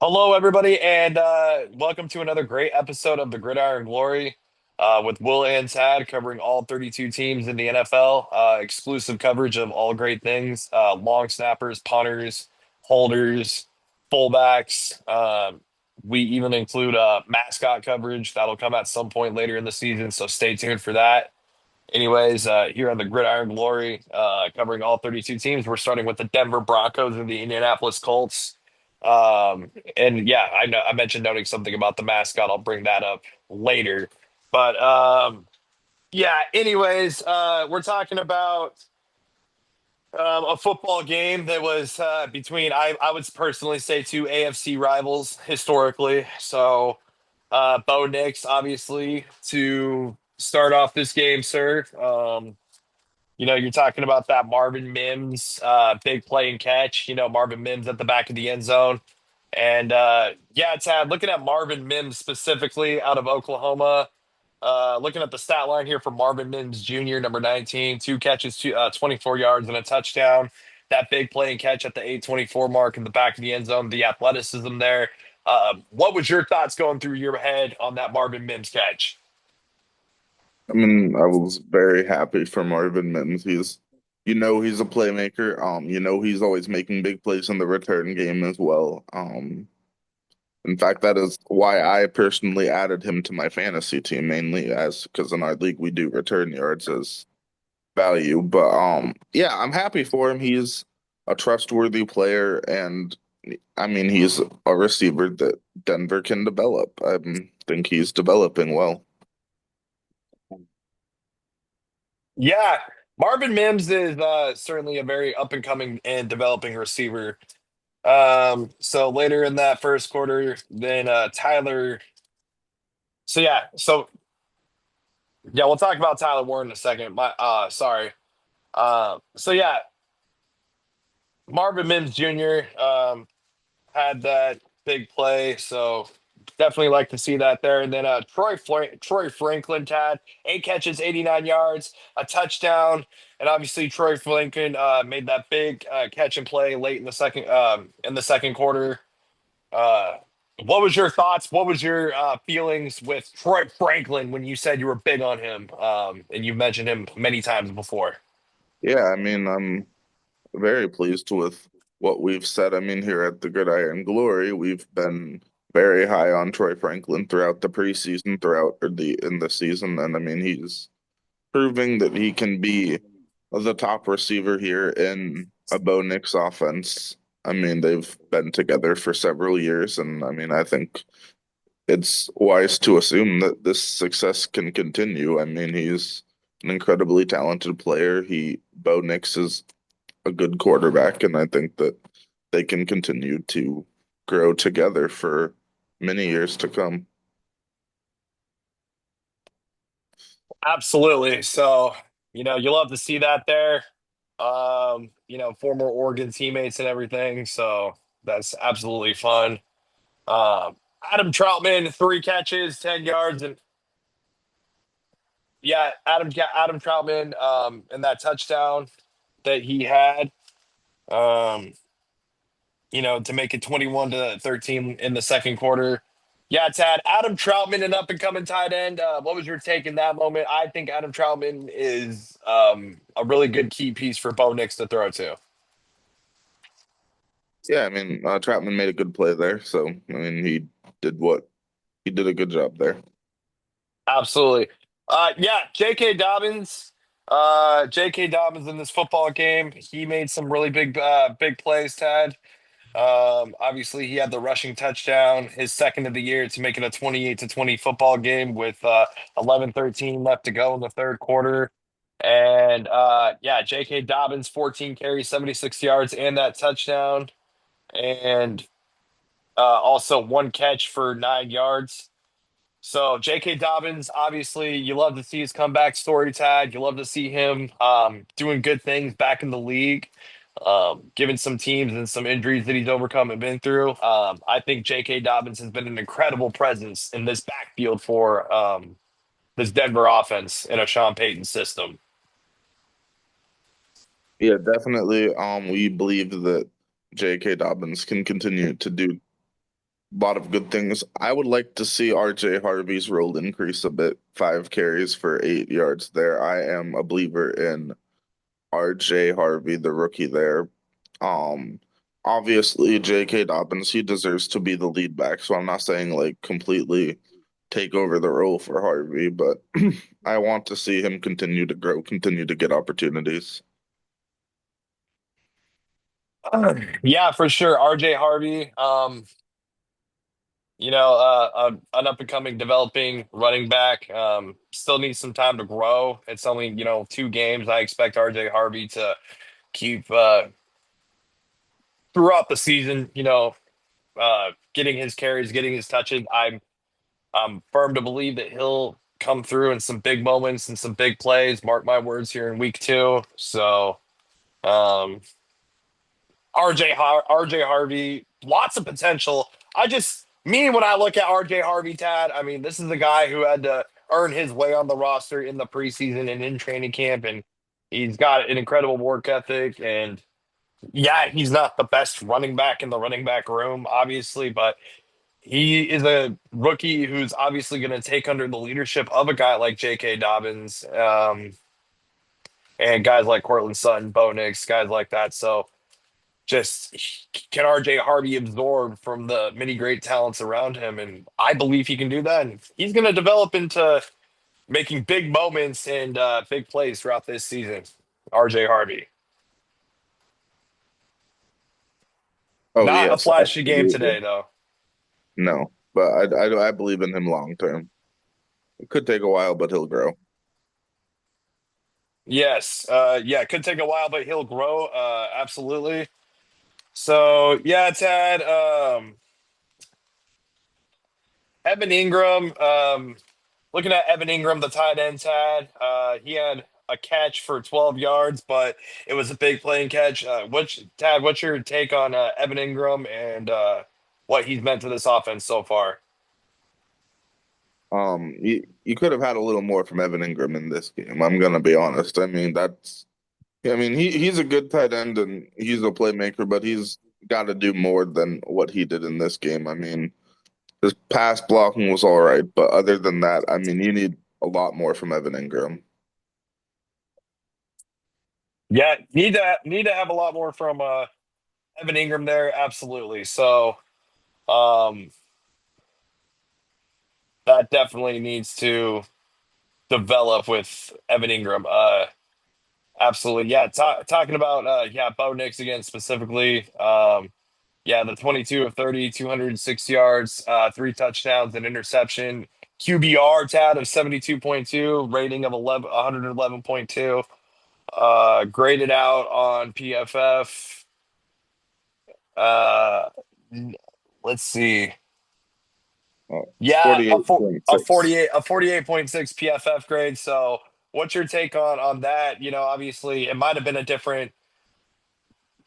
Hello, everybody, and welcome to another great episode of the Gridiron Glory with Will and Tad covering all 32 teams in the NFL. Exclusive coverage of all great things: long snappers, punters, holders, fullbacks. We even include mascot coverage that'll come at some point later in the season, so stay tuned for that. Anyways, here on the Gridiron Glory, covering all 32 teams, we're starting with the Denver Broncos and the Indianapolis Colts. And yeah, I know I mentioned noting something about the mascot. I'll bring that up later. But yeah, anyways, we're talking about a football game that was between I would personally say two AFC rivals historically. So Bo Nix, obviously, to start off this game, sir. You're talking about that Marvin Mims big play and catch. Marvin Mims at the back of the end zone. And yeah, Tad, looking at Marvin Mims specifically out of Oklahoma, looking at the stat line here for Marvin Mims Jr., number 19, two catches, 24 yards and a touchdown. That big play and catch at the 824 mark in the back of the end zone, the athleticism there. What was your thoughts going through your head on that Marvin Mims catch? I mean, I was very happy for Marvin Mims. He's a playmaker. He's always making big plays in the return game as well. In fact, that is why I personally added him to my fantasy team, mainly as because in our league we do return yards as value. But yeah, I'm happy for him. He's a trustworthy player, and I mean, he's a receiver that Denver can develop. I think he's developing well. Yeah, Marvin Mims is certainly a very up and coming and developing receiver. So later in that first quarter, then Tyler. So we'll talk about Tyler Warren in a second. Sorry. So yeah, Marvin Mims Jr. Had that big play, so definitely like to see that there. And then Troy Franklin had 8 catches, 89 yards, a touchdown, and obviously Troy Franklin made that big catch and play late in the second quarter. Uh, what was your thoughts? What was your feelings with Troy Franklin when you said you were big on him? And you mentioned him many times before. Yeah, I mean, I'm very pleased with what we've said. I mean, here at the Gridiron Glory, we've been very high on Troy Franklin throughout the preseason, throughout or the in the season, and I mean, he's proving that he can be the top receiver here in a Bo Nix offense. I mean, they've been together for several years, and I mean, I think it's wise to assume that this success can continue. I mean, he's an incredibly talented player. Bo Nix is a good quarterback, and I think that they can continue to grow together for many years to come. Absolutely. So, you love to see that there. Former Oregon teammates and everything. So that's absolutely fun. Um, Adam Troutman, 3 catches, 10 yards, and yeah, Adam Troutman, and that touchdown that he had, um, to make it 21-13 in the second quarter. Yeah, Tad, Adam Troutman, an up and coming tight end. What was your take in that moment? I think Adam Troutman is a really good key piece for Bo Nix to throw to. Yeah, I mean, Troutman made a good play there, so I mean, did what he did a good job there. Absolutely. Yeah, J.K. Dobbins in this football game, he made some really big plays, Tad. Obviously, he had the rushing touchdown, his second of the year, to make it a 28-20 football game with 11-13 left to go in the third quarter. And yeah, J.K. Dobbins, 14 carries, 76 yards, and that touchdown. And also one catch for 9 yards. So J.K. Dobbins, obviously, you love to see his comeback story, Tag. You love to see him doing good things back in the league, given some teams and some injuries that he's overcome and been through. I think J.K. Dobbins has been an incredible presence in this backfield for this Denver offense in a Sean Payton system. Yeah, definitely. We believe that J.K. Dobbins can continue to do a lot of good things. I would like to see R.J. Harvey's role increase a bit. 5 carries for 8 yards there. I am a believer in R.J. Harvey, the rookie there. Um, Obviously J.K. Dobbins, he deserves to be the lead back, so I'm not saying like completely take over the role for Harvey, but I want to see him continue to grow, continue to get opportunities. Yeah, for sure. RJ Harvey, an up and coming developing running back, still needs some time to grow. It's only, 2 games. I expect RJ Harvey to keep throughout the season, getting his carries, getting his touches. I'm firm to believe that he'll come through in some big moments and some big plays. Mark my words here in week 2. So, um, RJ Harvey, lots of potential. When I look at RJ Harvey, Tad, I mean, this is the guy who had to earn his way on the roster in the preseason and in training camp, and he's got an incredible work ethic. And yeah, he's not the best running back in the running back room, obviously, but he is a rookie who's obviously going to take under the leadership of a guy like J.K. Dobbins, and guys like Cortland Sutton, Bo Nix, guys like that. So just can RJ Harvey absorb from the many great talents around him? And I believe he can do that. And he's going to develop into making big moments and big plays throughout this season. RJ Harvey. Oh Not a yes, flashy game absolutely. today, though. No, but I believe in him long term. It could take a while, but he'll grow. Yes. Yeah, it could take a while, but he'll grow. Absolutely. So, yeah, Tad, Evan Ingram, looking at Evan Ingram, the tight end, Tad, he had a catch for 12 yards, but it was a big playing catch. Tad, what's your take on Evan Ingram and what he's meant to this offense so far? You could have had a little more from Evan Ingram in this game. I'm gonna be honest. I mean, he's a good tight end and he's a playmaker, but he's got to do more than what he did in this game. I mean, his pass blocking was all right, but other than that, I mean, you need a lot more from Evan Ingram. Yeah, need to have a lot more from Evan Ingram there, absolutely. So um, that definitely needs to develop with Evan Ingram. Absolutely, yeah. Talking about Bo Nix again specifically. Yeah, the 22 of 30, 206 yards, 3 touchdowns, and interception. QBR tat of 72.2, rating of 111.2. Graded out on PFF. Uh, let's see. Uh, Yeah, a 48.6. 48.6 PFF grade. So, what's your take on that? Obviously, it might have been a different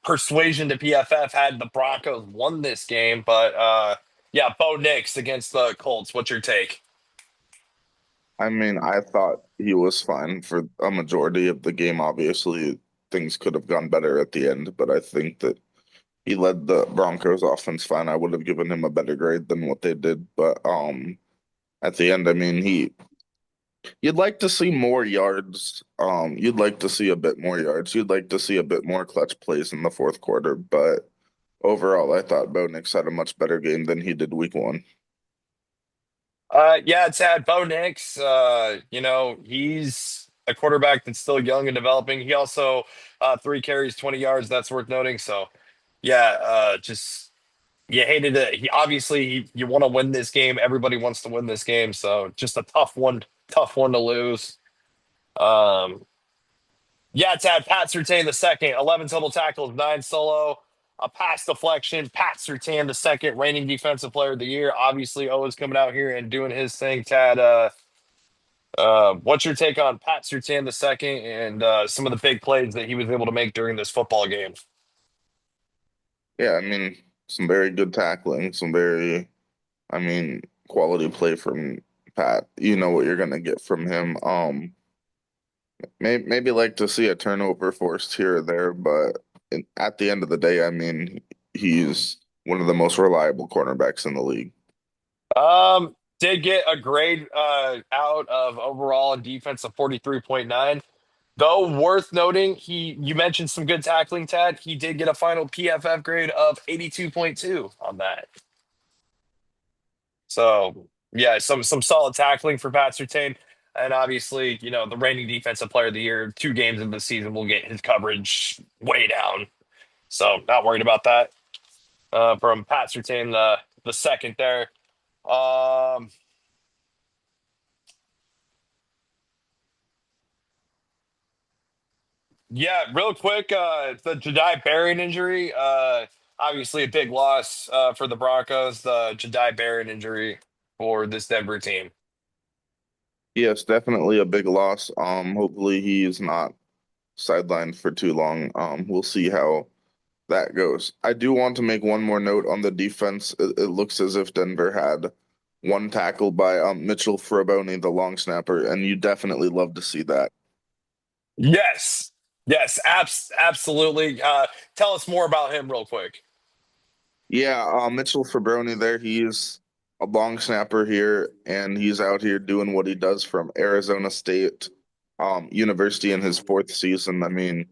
persuasion to PFF had the Broncos won this game, but yeah, Bo Nix against the Colts. What's your take? I mean, I thought he was fine for a majority of the game. Obviously, things could have gone better at the end, but I think that he led the Broncos offense fine. I would have given him a better grade than what they did, but at the end, I mean, you'd like to see more yards. You'd like to see a bit more yards. You'd like to see a bit more clutch plays in the fourth quarter, but overall, I thought Bo Nix had a much better game than he did week one. Yeah, it's had Bo Nix. He's a quarterback that's still young and developing. He also 3 carries, 20 yards. That's worth noting. So, yeah, just you hated it. You want to win this game. Everybody wants to win this game. So, just a tough one to lose. Um, Yeah, it's had Pat Surtain the second, 11 total tackles, 9 solo, a pass deflection. Pat Surtain the second, reigning defensive player of the year. Obviously, always coming out here and doing his thing. Tad, what's your take on Pat Surtain the second and some of the big plays that he was able to make during this football game? Yeah, I mean, some very good tackling, I mean, quality play from Pat. You know what you're gonna get from him. Maybe like to see a turnover forced here or there, but at the end of the day, I mean, he's one of the most reliable cornerbacks in the league. Did get a grade out of overall and defense of 43.9. Though worth noting, you mentioned some good tackling, Tad. He did get a final PFF grade of 82.2 on that. So yeah, some solid tackling for Pat Surtain. And obviously, the reigning defensive player of the year, 2 games in the season will get his coverage way down. So not worried about that. From Pat Surtain, the second there. Um, yeah, real quick, the Jedi Barron injury. Obviously a big loss for the Broncos. The Jedi Barron injury for this Denver team. Yes, definitely a big loss. Hopefully he is not sidelined for too long. We'll see how that goes. I do want to make one more note on the defense. It looks as if Denver had one tackle by Mitchell Fraboni, the long snapper, and you definitely love to see that. Yes, yes, absolutely. Tell us more about him real quick. Yeah, Mitchell Fabroni there. He's a long snapper here, and he's out here doing what he does from Arizona State University in his fourth season. I mean,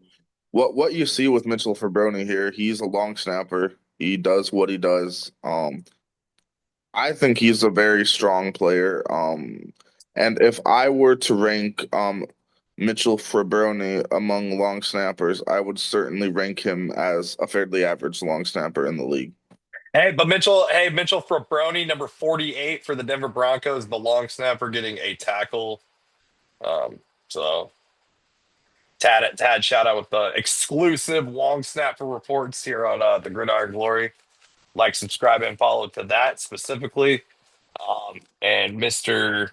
what you see with Mitchell Fabroni here, he's a long snapper. He does what he does. I think he's a very strong player. And if I were to rank Mitchell Fabroni among long snappers, I would certainly rank him as a fairly average long snapper in the league. Hey, Mitchell Brony, number 48 for the Denver Broncos, the long snapper getting a tackle. So Tad shout out with the exclusive long snapper reports here on the Gridiron Glory. Like, subscribe, and follow to that specifically. And Mr.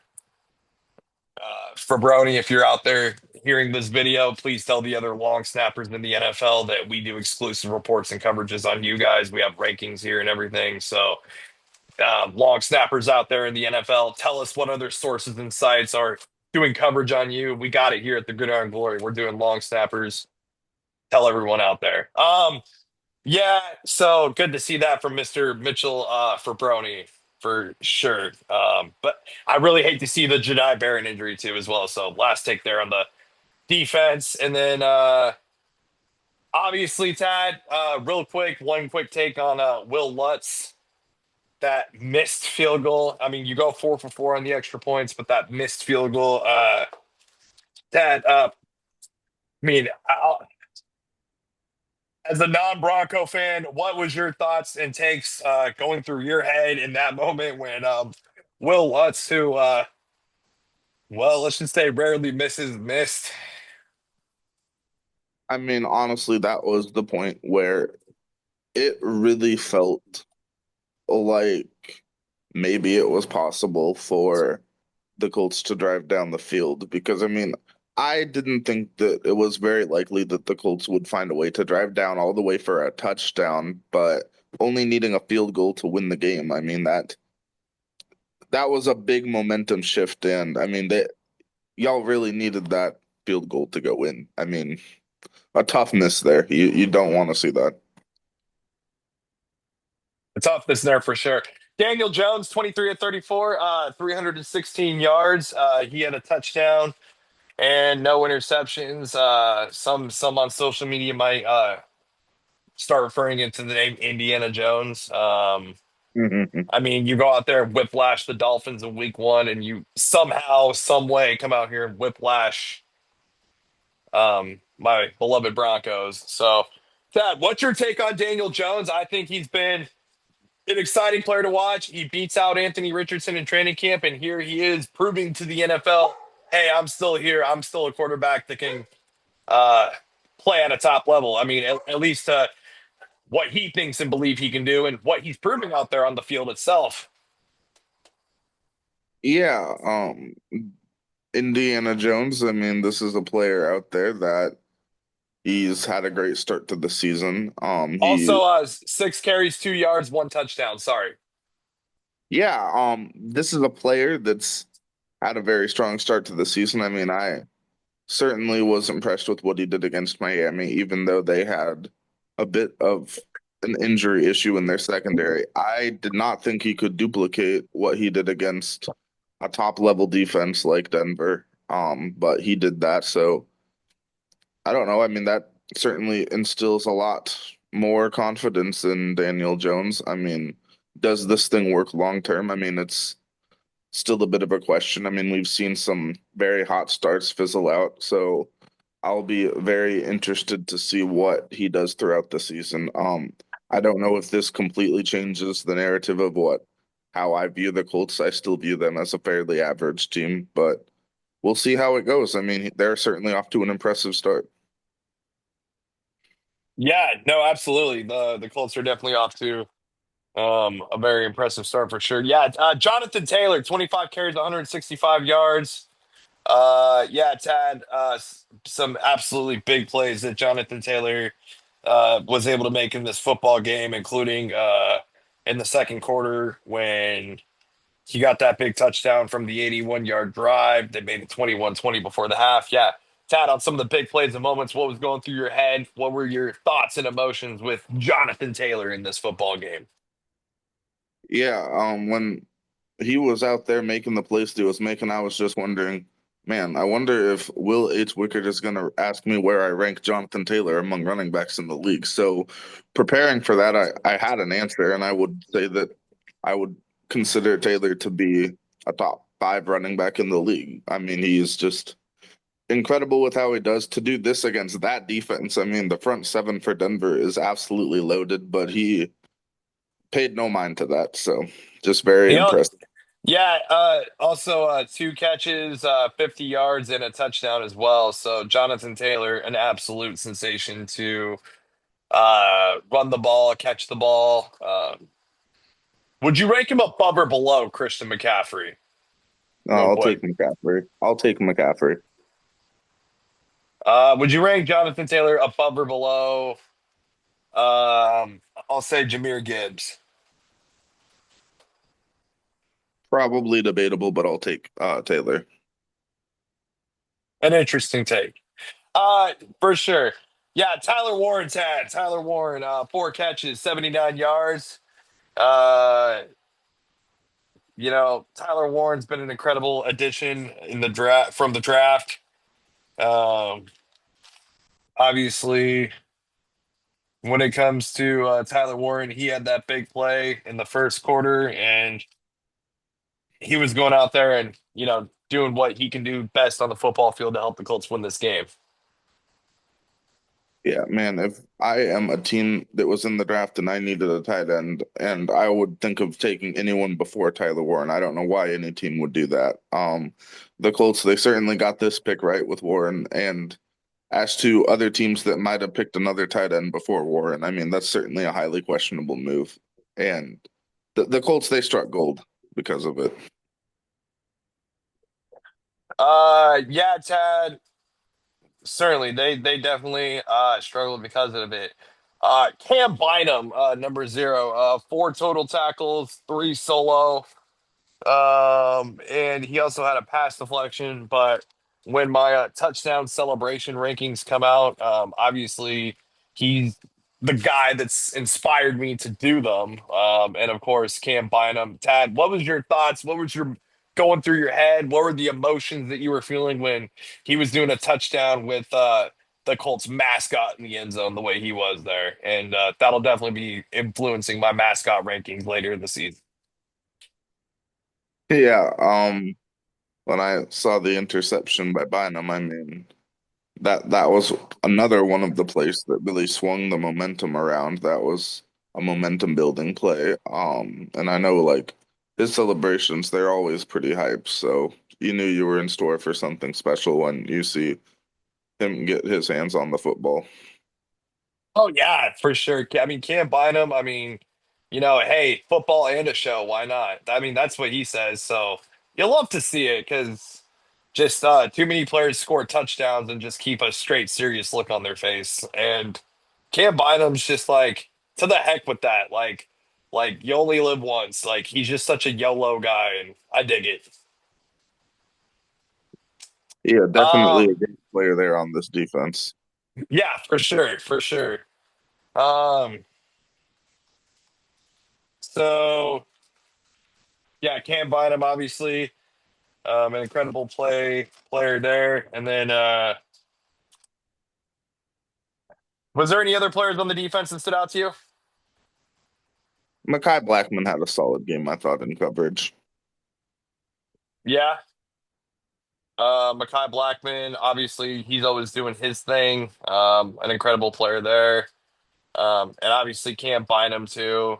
Fabroni, if you're out there hearing this video, please tell the other long snappers in the NFL that we do exclusive reports and coverages on you guys. We have rankings here and everything. So long snappers out there in the NFL, tell us what other sources and sites are doing coverage on you. We got it here at the Gridiron Glory. We're doing long snappers. Tell everyone out there. Yeah, so good to see that from Mr. Mitchell Fabroni for sure. But I really hate to see the Jedi Barron injury too as well. So last take there on the defense, and then obviously Tad. Real quick, one quick take on Will Lutz. That missed field goal. I mean, you go 4 for 4 on the extra points, but that missed field goal, that I mean, as a non-Bronco fan, what was your thoughts and takes going through your head in that moment when Will Lutz, who, well, let's just say rarely misses, missed? I mean, honestly, that was the point where it really felt like maybe it was possible for the Colts to drive down the field because I mean, I didn't think that it was very likely that the Colts would find a way to drive down all the way for a touchdown, but only needing a field goal to win the game. I mean, that was a big momentum shift, and I mean, that y'all really needed that field goal to go in. I mean, a tough miss there. You don't want to see that. The toughness there for sure. Daniel Jones, 23 of 34, 316 yards. He had a touchdown and no interceptions. Some on social media might start referring it to the name Indiana Jones. I mean, you go out there and whiplash the Dolphins in week 1, and you somehow, some way come out here and whiplash my beloved Broncos. So, Thad, what's your take on Daniel Jones? I think he's been an exciting player to watch. He beats out Anthony Richardson in training camp, and here he is proving to the NFL, hey, I'm still here. I'm still a quarterback that can uh, play at a top level. I mean, at least what he thinks and believe he can do and what he's proving out there on the field itself. Yeah, Indiana Jones. I mean, this is a player out there that he's had a great start to the season. Also, 6 carries, 2 yards, 1 touchdown. Sorry. Yeah, this is a player that's had a very strong start to the season. I mean, I certainly was impressed with what he did against Miami, even though they had a bit of an injury issue in their secondary. I did not think he could duplicate what he did against a top level defense like Denver. But he did that. So I don't know. I mean, that certainly instills a lot more confidence in Daniel Jones. I mean, does this thing work long term? I mean, it's still a bit of a question. I mean, we've seen some very hot starts fizzle out, so I'll be very interested to see what he does throughout the season. I don't know if this completely changes the narrative of what how I view the Colts. I still view them as a fairly average team, but we'll see how it goes. I mean, they're certainly off to an impressive start. Yeah, no, absolutely. The Colts are definitely off to a very impressive start for sure. Yeah, Jonathan Taylor, 25 carries, 165 yards. Yeah, it's had some absolutely big plays that Jonathan Taylor was able to make in this football game, including in the second quarter when he got that big touchdown from the 81-yard drive. They made it 21-20 before the half. Yeah. Tad, on some of the big plays and moments, what was going through your head? What were your thoughts and emotions with Jonathan Taylor in this football game? Yeah, when he was out there making the plays he was making, I was just wondering, man, I wonder if Will H. Wickard is going to ask me where I rank Jonathan Taylor among running backs in the league. So preparing for that, I had an answer, and I would say that I would consider Taylor to be a top five running back in the league. I mean, he's just incredible with how he does to do this against that defense. I mean, the front seven for Denver is absolutely loaded, but he paid no mind to that. So just very You know, impressive. yeah, also two catches, 50 yards, and a touchdown as well. So Jonathan Taylor, an absolute sensation to run the ball, catch the ball. Would you rank him above or below Christian McCaffrey, No, real I'll quick? take McCaffrey. I'll take McCaffrey. Would you rank Jonathan Taylor above or below? I'll say Jameer Gibbs. Probably debatable, but I'll take Taylor. An interesting take. Uh, for sure. Yeah, Tyler Warren, four catches, 79 yards. Uh, Tyler Warren's been an incredible addition in the draft from the draft. Um, Obviously, when it comes to Tyler Warren, he had that big play in the first quarter, and he was going out there and doing what he can do best on the football field to help the Colts win this game. Yeah, man, if I am a team that was in the draft and I needed a tight end, and I would think of taking anyone before Tyler Warren. I don't know why any team would do that. The Colts, they certainly got this pick right with Warren. And as to other teams that might have picked another tight end before Warren, I mean, that's certainly a highly questionable move. And the Colts, they struck gold because of it. Yeah, Tad. Certainly, they definitely struggled because of it. Cam Bynum, number zero, four total tackles, three solo. And he also had a pass deflection. But when my touchdown celebration rankings come out, obviously he's the guy that's inspired me to do them. And of course, Cam Bynum. Tad, what was your thoughts? What was your going through your head? What were the emotions that you were feeling when he was doing a touchdown with the Colts mascot in the end zone the way he was there? And that'll definitely be influencing my mascot rankings later in the season. Yeah, when I saw the interception by Bynum, I mean, that was another one of the plays that really swung the momentum around. That was a momentum building play. And I know like his celebrations, they're always pretty hype. So you knew you were in store for something special when you see him get his hands on the football. Oh yeah, for sure. I mean, Cam Bynum. I mean, hey, football and a show. Why not? I mean, that's what he says. So you'll love to see it because just too many players score touchdowns and just keep a straight serious look on their face. And Cam Bynum's just like to the heck with that. Like you only live once. Like he's just such a YOLO guy, and I dig it. Yeah, definitely Uh, a great player there on this defense. yeah, for sure, for sure. Um, So yeah, Cam Bynum obviously an incredible player there. And then was there any other players on the defense that stood out to you? Makai Blackman had a solid game, I thought, in coverage. Yeah, Makai Blackman, obviously, he's always doing his thing. An incredible player there. And obviously Cam Bynum too.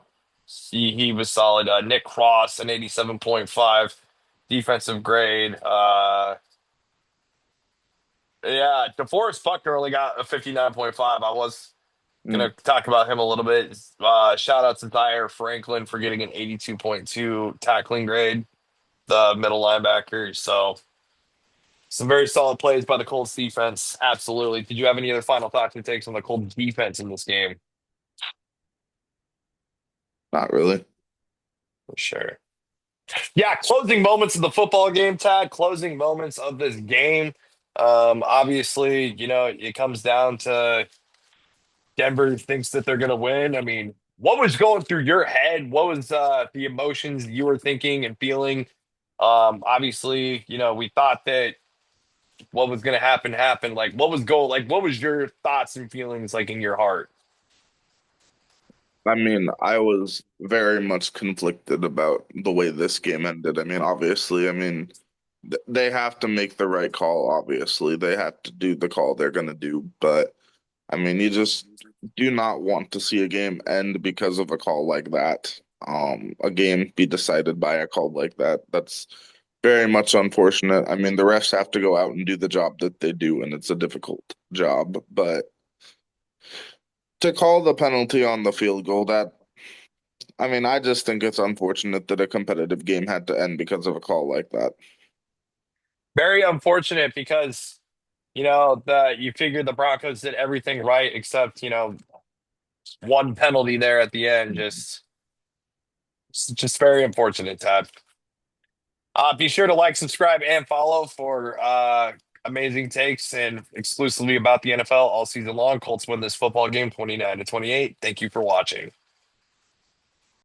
He was solid. Nick Cross, an 87.5 defensive grade. Yeah, DeForest Buckner only got a 59.5. I was Mm. gonna talk about him a little bit. Shout out to Dyer Franklin for getting an 82.2 tackling grade, the middle linebacker. So some very solid plays by the Colts defense. Absolutely. Did you have any other final thoughts and takes on the Colts defense in this game? Not really. For sure. Yeah, closing moments of the football game, Tad. Closing moments of this game. Obviously, it comes down to Denver thinks that they're going to win. I mean, what was going through your head? What was the emotions you were thinking and feeling? Obviously, we thought that what was going to happen happened. Like, what was your thoughts and feelings like in your heart? I mean, I was very much conflicted about the way this game ended. I mean, obviously, they have to make the right call, obviously. They have to do the call they're going to do, but I mean, you just do not want to see a game end because of a call like that. A game be decided by a call like that. That's very much unfortunate. I mean, the refs have to go out and do the job that they do, and it's a difficult job. But to call the penalty on the field goal, I mean, I just think it's unfortunate that a competitive game had to end because of a call like that. Very unfortunate because you figure the Broncos did everything right except one penalty there at the end. Just very unfortunate, Tad. Be sure to like, subscribe, and follow for amazing takes and exclusively about the NFL all season long. Colts win this football game 29-28. Thank you for watching.